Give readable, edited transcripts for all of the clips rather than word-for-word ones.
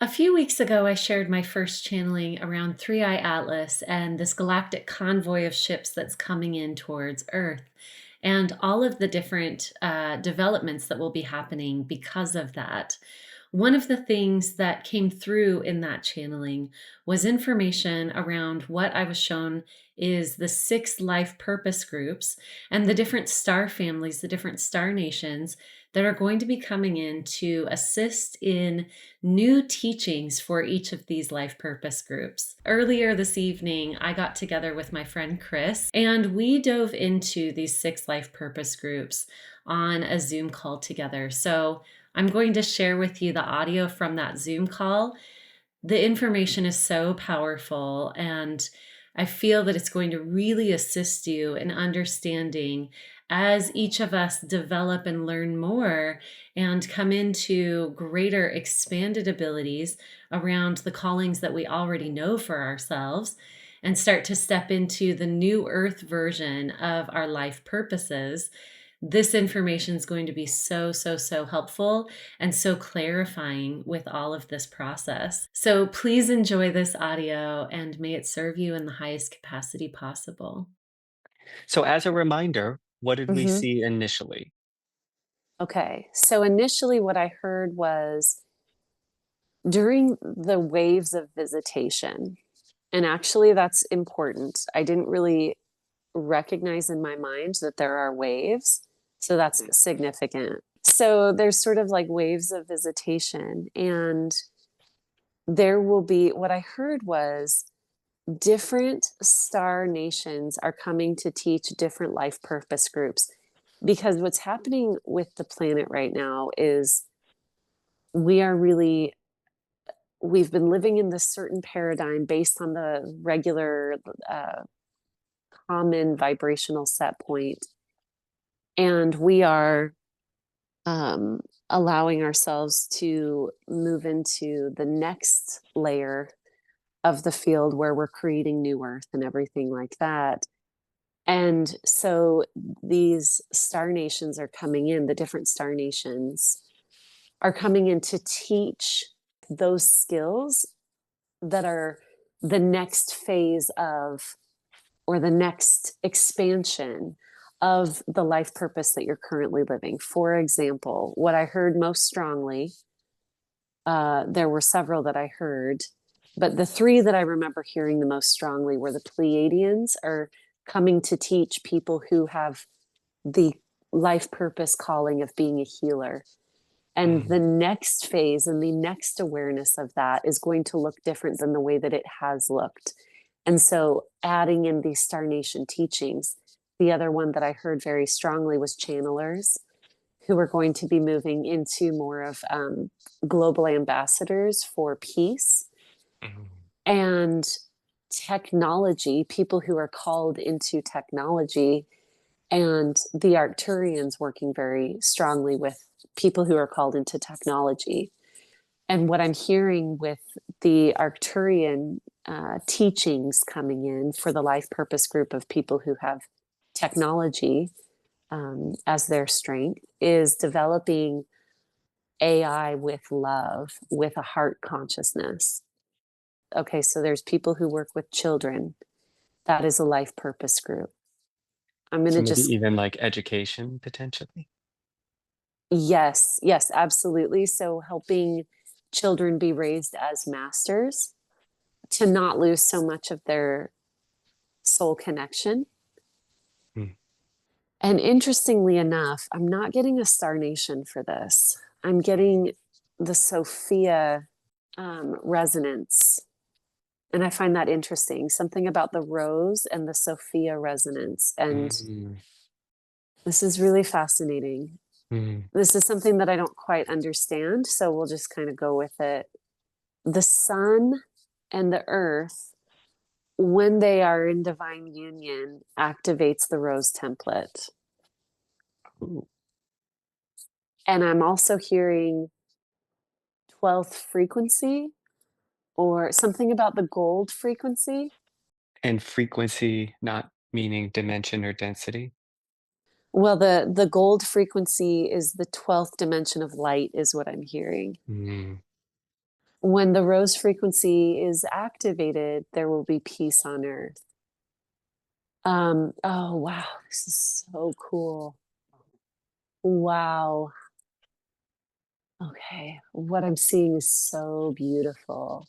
A few weeks ago, I shared my first channeling around Three Eye Atlas and this galactic convoy of ships that's coming in towards Earth, and all of the different developments that will be happening because of that. One of the things that came through in that channeling was information around what I was shown is the six life purpose groups and the different star families, the different star nations that are going to be coming in to assist in new teachings for each of these life purpose groups. Earlier this evening, I got together with my friend Chris and we dove into these six life purpose groups on a Zoom call together. So I'm going to share with you the audio from that Zoom call. The information is so powerful, and I feel that it's going to really assist you in understanding as each of us develop and learn more and come into greater expanded abilities around the callings that we already know for ourselves and start to step into the new earth version of our life purposes. This information is going to be so helpful and so clarifying with all of this process. So please enjoy this audio and may it serve you in the highest capacity possible. So, as a reminder, what did we Mhm. see initially? Okay. So initially, what I heard was during the waves of visitation, and actually, that's important. I didn't really recognize in my mind that there are waves. So that's significant. So there's sort of like waves of visitation, and there will be what I heard was different star nations are coming to teach different life purpose groups because what's happening with the planet right now is we are really we've been living in this certain paradigm based on the regular uh, common vibrational set point, and we are um, allowing ourselves to move into the next layer of the field where we're creating new earth and everything like that. And so these star nations are coming in, the different star nations are coming in to teach those skills that are the next phase of, or the next expansion of the life purpose that you're currently living. For example, what I heard most strongly, there were several that I heard, but the three that I remember hearing the most strongly were the Pleiadians are coming to teach people who have the life purpose calling of being a healer. And the Mm, next phase and the next awareness of that is going to look different than the way that it has looked. And so, adding in these Star Nation teachings, the other one that I heard very strongly was channelers, who are going to be moving into more of global ambassadors for peace mhm, and technology, people who are called into technology, and the Arcturians working very strongly with people who are called into technology. And what I'm hearing with the Arcturian teachings coming in for the life purpose group of people who have technology as their strength is developing AI with love, with a heart consciousness. Okay, so there's people who work with children. That is a life purpose group. I'm going so to maybe just, even like education potentially? yes, yes, absolutely. So helping children be raised as masters to not lose so much of their soul connection. Mm, And interestingly enough, I'm not getting a Star Nation for this. I'm getting the Sophia resonance. And I find that interesting. Something about the rose and the Sophia resonance. And mm, this is really fascinating. mm. This is something that I don't quite understand. So we'll just kind of go with it. The sun and the earth, when they are in divine union, activates the rose template. Ooh. And I'm also hearing 12th frequency or something about the gold frequency. And frequency not meaning dimension or density. Well, the gold frequency is the 12th dimension of light is what I'm hearing. Mm, when the rose frequency is activated, there will be peace on earth. Oh, wow, this is so cool. Wow. Okay, what I'm seeing is so beautiful.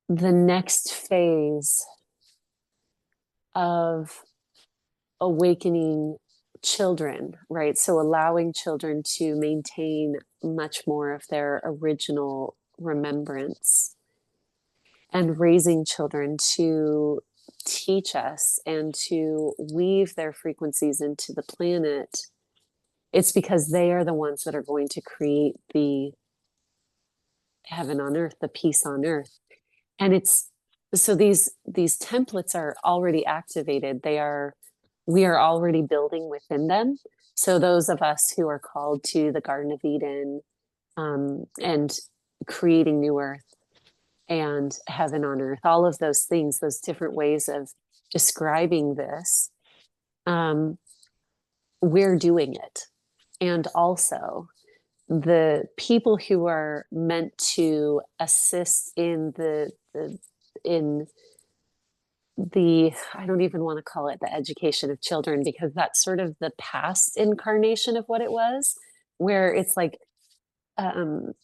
The next phase of awakening children, right? So allowing children to maintain much more of their original remembrance and raising children to teach us and to weave their frequencies into the planet. It's because they are the ones that are going to create the heaven on earth, the peace on earth. And it's so these templates are already activated. We are already building within them. So those of us who are called to the Garden of Eden, and creating new earth and heaven on earth, all of those things, those different ways of describing this, we're doing it. And also the people who are meant to assist in in the I don't even want to call it the education of children, because that's sort of the past incarnation of what it was, where it's like, um,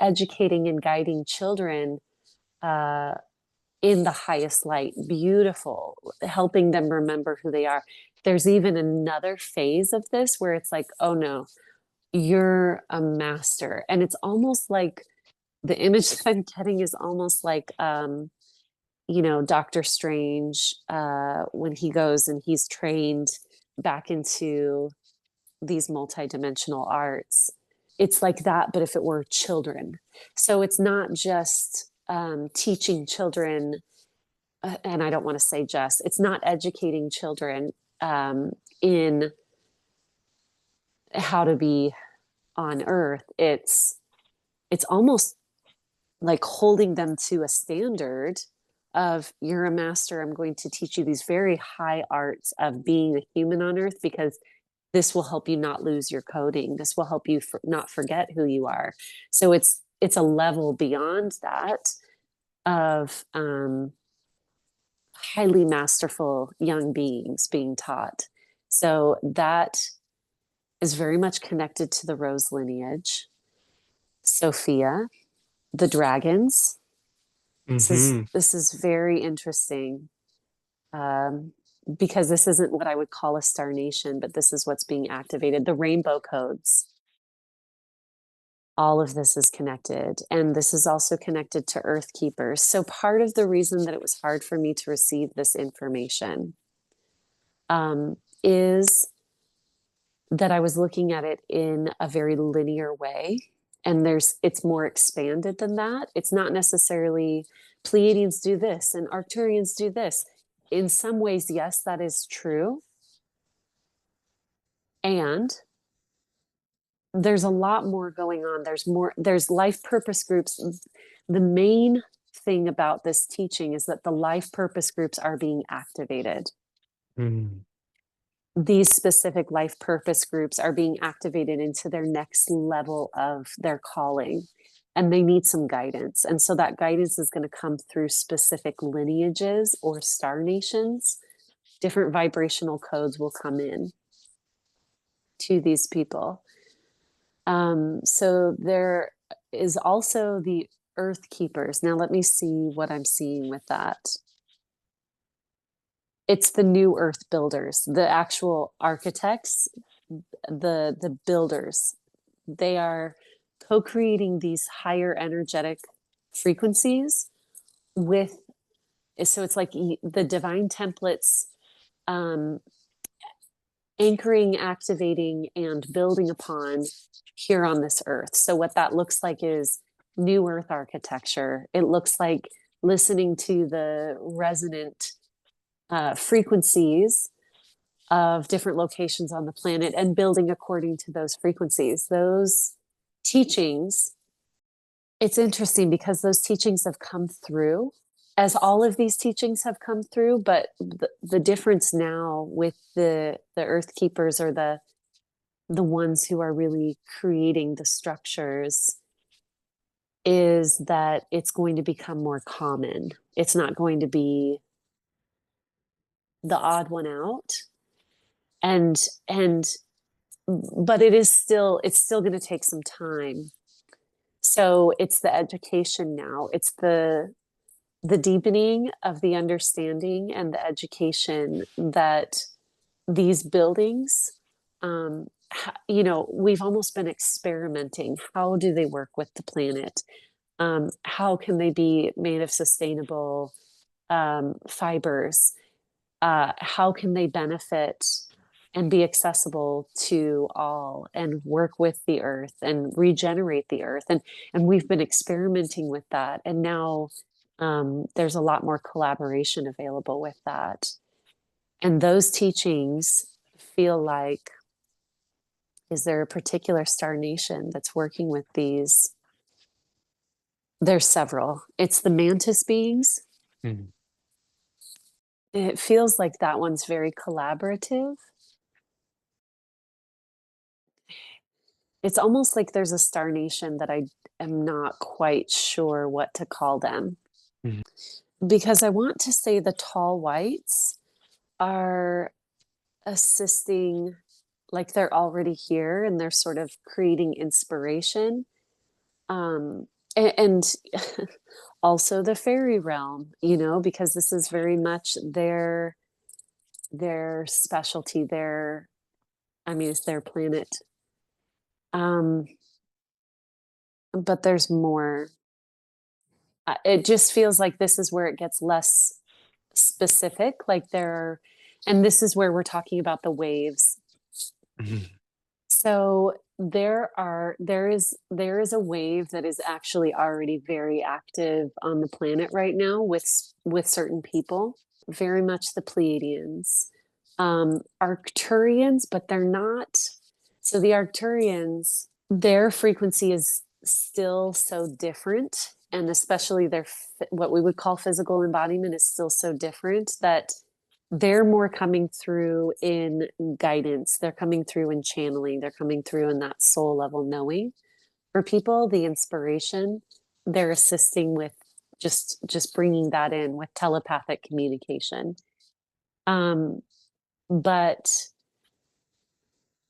educating and guiding children, uh, in the highest light, beautiful, helping them remember who they are. There's even another phase of this where it's like, oh no, you're a master. And it's almost like the image that I'm getting is almost like, Doctor Strange, when he goes and he's trained back into these multidimensional arts. It's like that, but if it were children. So it's not just teaching children, and I don't want to say just, it's not educating children in how to be on earth. It's almost like holding them to a standard of, you're a master, I'm going to teach you these very high arts of being a human on earth, because this will help you not lose your coding, this will help you not forget who you are. So it's a level beyond that of highly masterful young beings being taught. So that is very much connected to the rose lineage. Sophia, the dragons. Hmm. This is very interesting, um, because this isn't what I would call a star nation, but this is what's being activated. The rainbow codes. All of this is connected, and this is also connected to Earthkeepers. So part of the reason that it was hard for me to receive this information, is that I was looking at it in a very linear way. And it's more expanded than that. It's not necessarily Pleiadians do this and Arcturians do this. In some ways, yes, that is true. And there's a lot more going on. There's life purpose groups. The main thing about this teaching is that the life purpose groups are being activated. Mm. These specific life purpose groups are being activated into their next level of their calling, and they need some guidance. And so that guidance is going to come through specific lineages or star nations. Different vibrational codes will come in to these people. So there is also the Earthkeepers. Now let me see what I'm seeing with that. It's the new earth builders, the actual architects, the builders. They are co-creating these higher energetic frequencies with, so it's like the divine templates, um, anchoring, activating, and building upon here on this earth. So what that looks like is new earth architecture. It looks like listening to the resonant frequencies of different locations on the planet and building according to those frequencies. Those teachings, it's interesting because those teachings have come through, as all of these teachings have come through, but the difference now with the earth keepers, or the ones who are really creating the structures, is that it's going to become more common. It's not going to be the odd one out. And but it's still going to take some time. So it's the education now. It's the deepening of the understanding and the education that these buildings, we've almost been experimenting. How do they work with the planet? How can they be made of sustainable fibers? How can they benefit and be accessible to all and work with the earth and regenerate the earth? And we've been experimenting with that, and now there's a lot more collaboration available with that. And those teachings feel like, is there a particular star nation that's working with these? There's several. It's the mantis beings. Mhm. It feels like that one's very collaborative. It's almost like there's a star nation that I am not quite sure what to call them, Mhm. because I want to say the tall whites are assisting, like they're already here and they're sort of creating inspiration. And also the fairy realm, because this is very much their specialty, it's their planet. Um, but there's more. It just feels like this is where it gets less specific, and this is where we're talking about the waves. Mhm. So there is a wave that is actually already very active on the planet right now with certain people, very much the Pleiadians, Arcturians, but they're not. So the Arcturians, their frequency is still so different, and especially what we would call physical embodiment is still so different that they're more coming through in guidance. They're coming through in channeling. They're coming through in that soul level knowing. For people, the inspiration, they're assisting with just bringing that in with telepathic communication. Um, but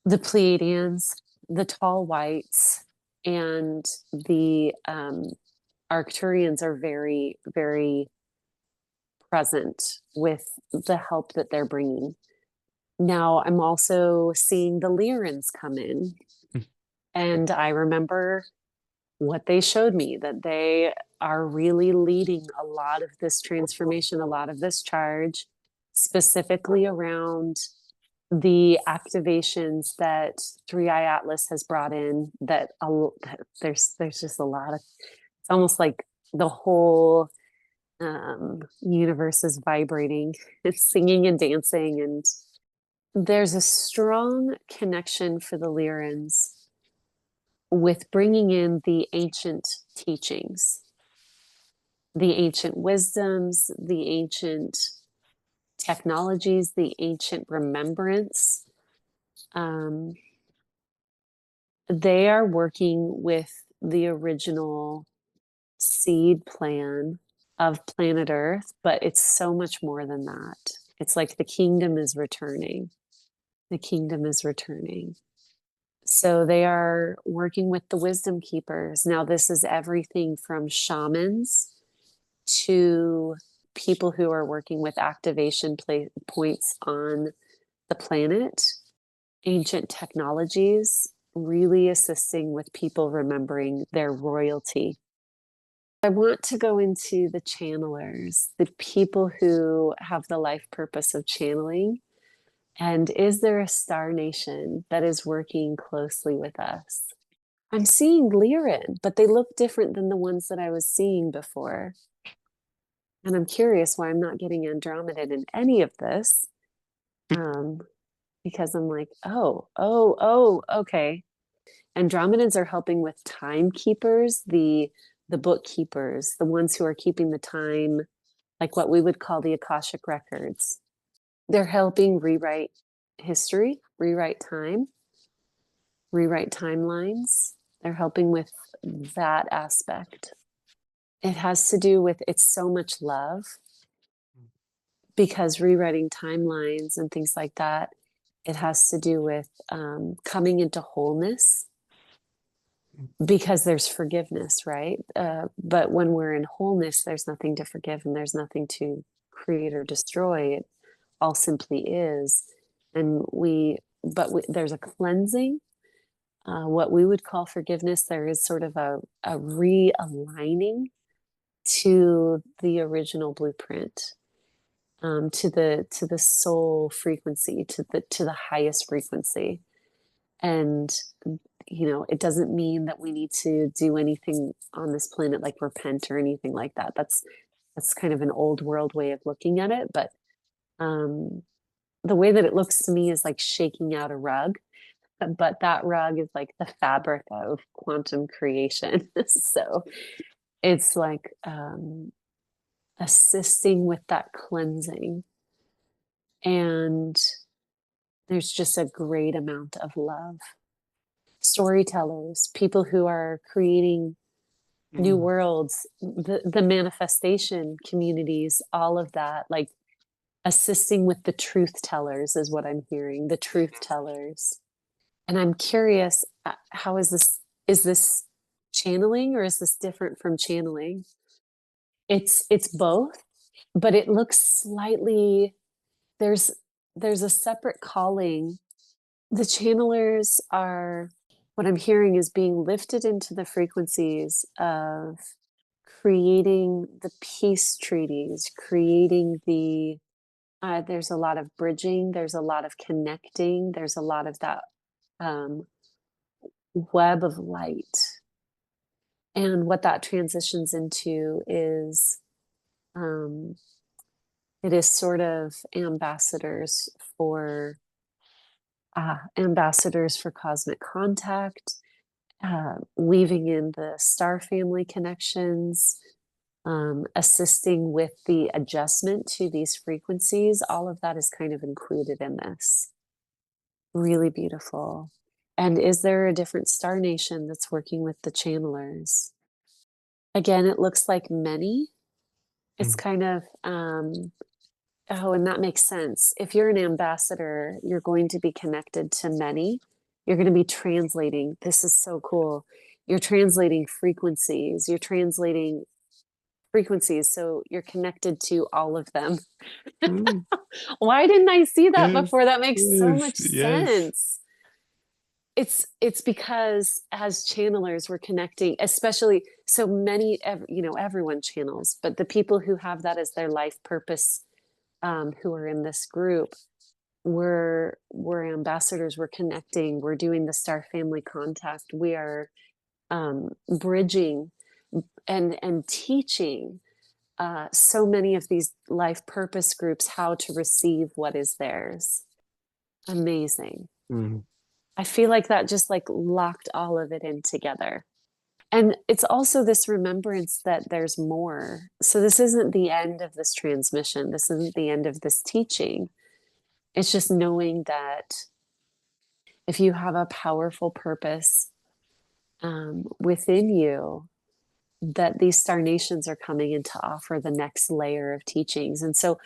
the Pleiadians, the tall whites, and the Arcturians are very, very present with the help that they're bringing. Now, I'm also seeing the Lyrians come in, Mm. and I remember what they showed me, that they are really leading a lot of this transformation, a lot of this charge, specifically around the activations that Three Eye Atlas has brought in. There's just a lot of, it's almost like the whole universe is vibrating, it's singing and dancing, and there's a strong connection for the Lyrians with bringing in the ancient teachings, the ancient wisdoms, the ancient technologies, the ancient remembrance. Um, they are working with the original seed plan of planet Earth, but it's so much more than that. It's like the kingdom is returning. The kingdom is returning. So they are working with the wisdom keepers. Now, this is everything from shamans to people who are working with activation points on the planet, ancient technologies, really assisting with people remembering their royalty. I want to go into the channelers, the people who have the life purpose of channeling. And is there a star nation that is working closely with us? I'm seeing Lyran, but they look different than the ones that I was seeing before. And I'm curious why I'm not getting Andromeda in any of this. Um, because I'm like, oh, okay. Andromedans are helping with timekeepers, the bookkeepers, the ones who are keeping the time, like what we would call the Akashic records. They're helping rewrite history, rewrite time, rewrite timelines. They're helping with that aspect. It has to do with it's so much love because rewriting timelines and things like that, it has to do with coming into wholeness because there's forgiveness, right? But when we're in wholeness, there's nothing to forgive and there's nothing to create or destroy. It all simply is. And there's a cleansing, what we would call forgiveness. There is sort of a realigning to the original blueprint, to the soul frequency, to the highest frequency. And it doesn't mean that we need to do anything on this planet like repent or anything like that. That's kind of an old world way of looking at it. But the way that it looks to me is like shaking out a rug, but that rug is like the fabric of quantum creation. So it's like assisting with that cleansing. And there's just a great amount of love. Storytellers, people who are creating new Mm. worlds, the manifestation communities, all of that, like assisting with the truth tellers is what I'm hearing, the truth tellers. And I'm curious, how is this channeling or is this different from channeling? It's both, but it looks slightly there's a separate calling. The channelers are, what I'm hearing is being lifted into the frequencies of creating the peace treaties, creating there's a lot of bridging, there's a lot of connecting, there's a lot of that um, web of light. And what that transitions into is um, it is sort of ambassadors for cosmic contact, weaving in the star family connections, assisting with the adjustment to these frequencies. All of that is kind of included in this. Really beautiful. And is there a different star nation that's working with the channelers? Again, it looks like many. It's Mm. kind of, oh, and that makes sense. If you're an ambassador, you're going to be connected to many. You're going to be translating. This is so cool. You're translating frequencies. You're translating frequencies. So you're connected to all of them. Mm. Why didn't I see that Yes, before? That makes so yes, much yes. sense. It's because as channelers we're connecting, especially so many, everyone channels, but the people who have that as their life purpose, who are in this group, we're ambassadors, we're connecting, we're doing the star family contact, we are bridging and teaching so many of these life purpose groups how to receive what is theirs. Amazing. Mm. I feel like that just like locked all of it in together. And it's also this remembrance that there's more. So this isn't the end of this transmission. This isn't the end of this teaching. It's just knowing that if you have a powerful purpose within you, that these star nations are coming in to offer the next layer of teachings. And so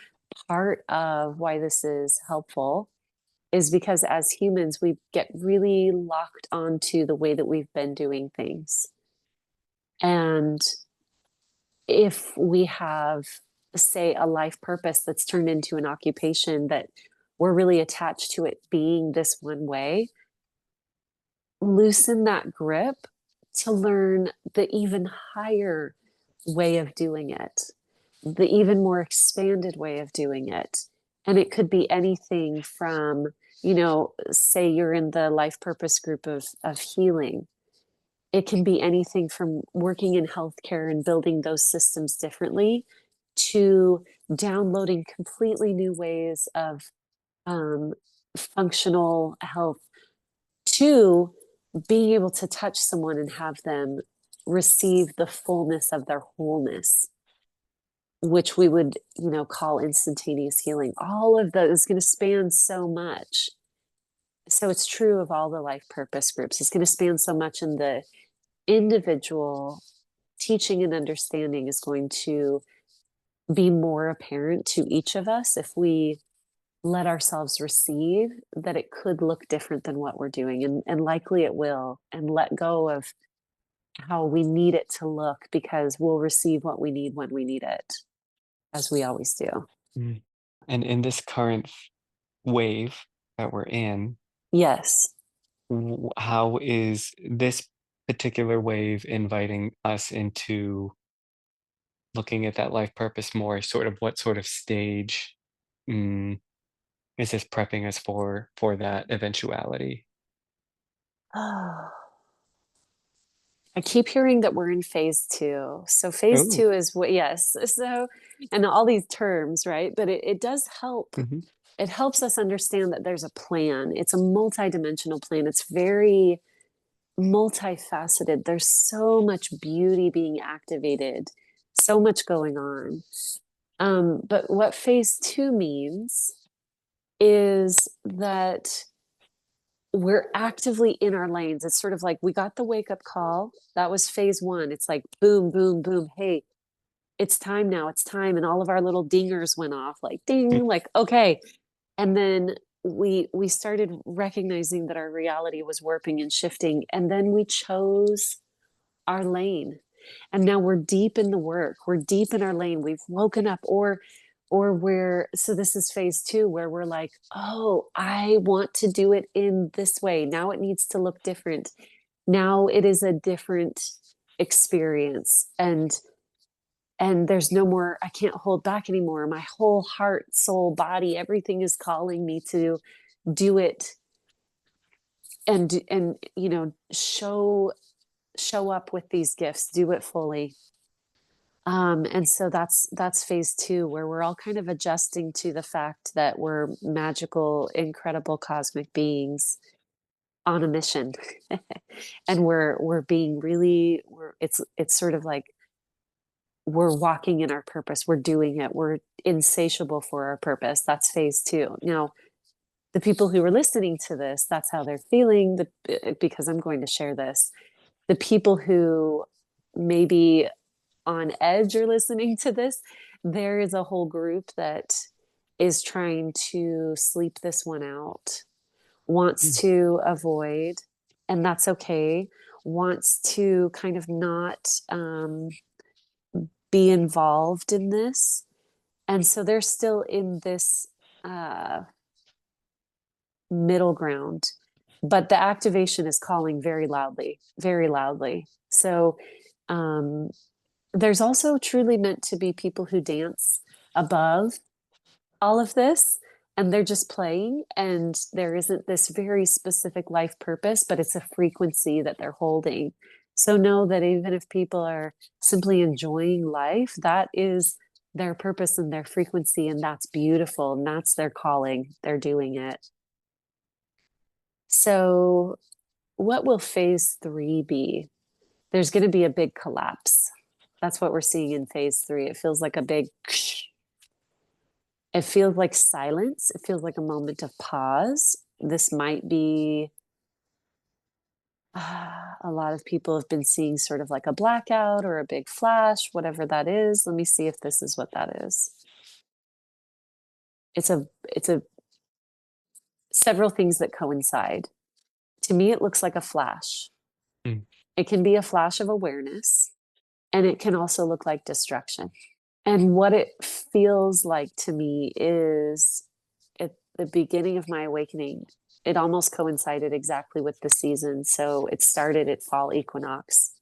part of why this is helpful is because as humans, we get really locked onto the way that we've been doing things. And if we have, say, a life purpose that's turned into an occupation that we're really attached to it being this one way, loosen that grip to learn the even higher way of doing it, the even more expanded way of doing it. And it could be anything from, say you're in the life purpose group of healing. It can be anything from working in healthcare and building those systems differently to downloading completely new ways of functional health, to being able to touch someone and have them receive the fullness of their wholeness, which we would, call instantaneous healing. All of that is going to span so much. So it's true of all the life purpose groups. It's going to span so much in the individual teaching and understanding is going to be more apparent to each of us if we let ourselves receive that it could look different than what we're doing, and likely it will, and let go of how we need it to look, because we'll receive what we need when we need it, as we always do. Mm. And in this current wave that we're in, Yes. how is this particular wave inviting us into looking at that life purpose more? Sort of what sort of stage mm, is this prepping us for that eventuality? I keep hearing that we're in phase 2. So phase Oh, 2 is what, yes. So, and all these terms, right? But it does help. mhm, It helps us understand that there's a plan. It's a multidimensional plan. It's very multifaceted. There's so much beauty being activated, so much going on. But what phase 2 means is that we're actively in our lanes. It's sort of like we got the wake up call. That was phase 1. It's like boom, boom, boom. Hey, it's time now. It's time. And all of our little dingers went off like ding, like, okay. And then we started recognizing that our reality was warping and shifting. And then we chose our lane, and now we're deep in the work, we're deep in our lane, we've woken up, or we're, so this is phase 2 where we're like, oh, I want to do it in this way, now it needs to look different, now it is a different experience, and there's no more, I can't hold back anymore, my whole heart, soul, body, everything is calling me to do it, and show up with these gifts, do it fully. And so that's phase 2, where we're all kind of adjusting to the fact that we're magical, incredible cosmic beings on a mission. And we're being really, it's sort of like we're walking in our purpose, we're doing it, we're insatiable for our purpose. That's phase 2. Now, the people who are listening to this, that's how they're feeling, because I'm going to share this. The people who maybe on edge or listening to this, there is a whole group that is trying to sleep this one out, wants mm, to avoid, and that's okay, wants to kind of not be involved in this. And so they're still in this uh, middle ground, but the activation is calling very loudly, very loudly. So um, there's also truly meant to be people who dance above all of this, and they're just playing, and there isn't this very specific life purpose, but it's a frequency that they're holding. So know that even if people are simply enjoying life, that is their purpose and their frequency, and that's beautiful, and that's their calling. They're doing it. So what will phase 3 be? There's going to be a big collapse. That's what we're seeing in phase 3. It feels like a big, it feels like silence. It feels like a moment of pause. This might be, a lot of people have been seeing sort of like a blackout or a big flash, whatever that is. Let me see if this is what that is. It's a several things that coincide. To me, it looks like a flash. mm, It can be a flash of awareness, and it can also look like destruction. And what it feels like to me is at the beginning of my awakening, it almost coincided exactly with the season. So it started at fall equinox,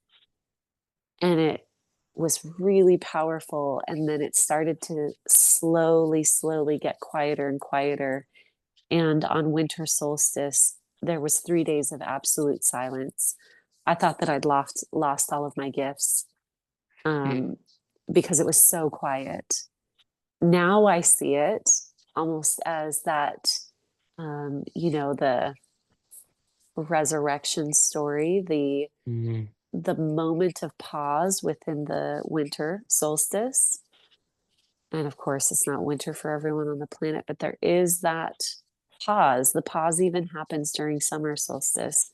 and it was really powerful. And then it started to slowly, slowly get quieter and quieter. And on winter solstice, there was 3 days of absolute silence. I thought that I'd lost all of my gifts, mm, um, because it was so quiet. Now I see it almost as that, the resurrection story, mm, the moment of pause within the winter solstice. And of course, it's not winter for everyone on the planet, but there is that pause. The pause even happens during summer solstice.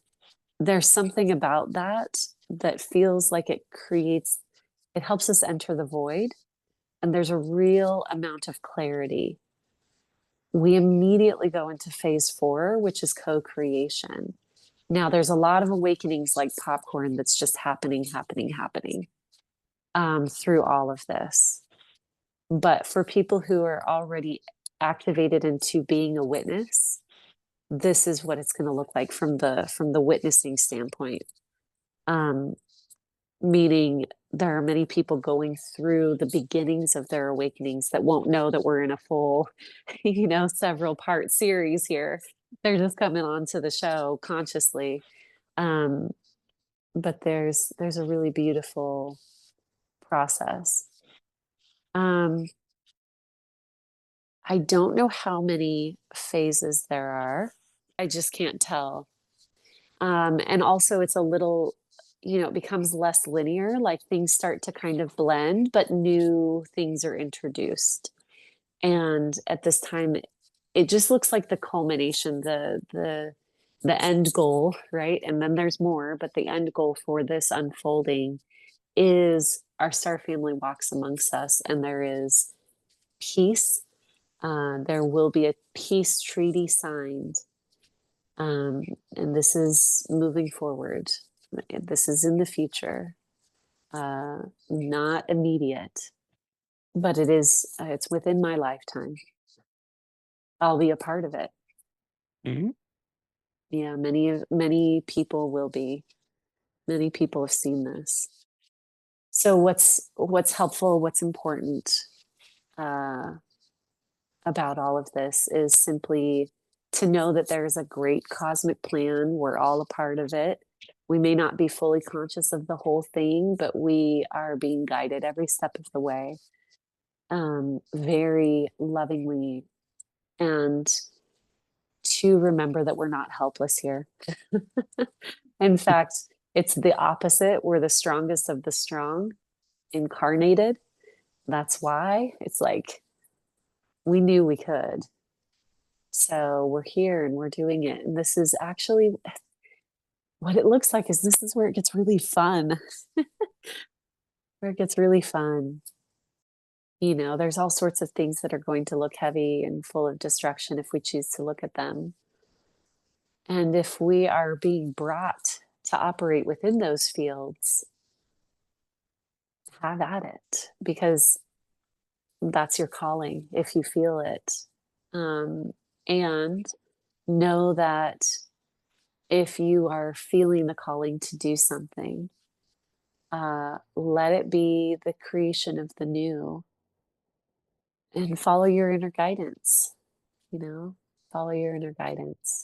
There's something about that that feels like it helps us enter the void, and there's a real amount of clarity. We immediately go into phase 4, which is co-creation. Now, there's a lot of awakenings like popcorn that's just happening through all of this. But for people who are already activated into being a witness, this is what it's going to look like from the witnessing standpoint. Um, Meaning there are many people going through the beginnings of their awakenings that won't know that we're in a full, several part series here. They're just coming on to the show consciously. Um, but there's a really beautiful process. Um, I don't know how many phases there are. I just can't tell. And also it's a little, it becomes less linear, like things start to kind of blend, but new things are introduced. And at this time, it just looks like the culmination, the end goal, right? And then there's more, but the end goal for this unfolding is our star family walks amongst us, and there is peace. There will be a peace treaty signed. Um, and this is moving forward. This is in the future, not immediate, but it's within my lifetime. I'll be a part of it. Mhm. Yeah, many people will be. Many people have seen this. So what's helpful, what's important uh, about all of this is simply to know that there's a great cosmic plan. We're all a part of it. We may not be fully conscious of the whole thing, but we are being guided every step of the way, very lovingly, and to remember that we're not helpless here. In fact, it's the opposite. We're the strongest of the strong incarnated. That's why it's like we knew we could. So we're here and we're doing it. And this is actually what it looks like is this is where it gets really fun. Where it gets really fun. There's all sorts of things that are going to look heavy and full of destruction if we choose to look at them. And if we are being brought to operate within those fields, have at it, because that's your calling if you feel it. And know that if you are feeling the calling to do something, let it be the creation of the new, and follow your inner guidance, follow your inner guidance.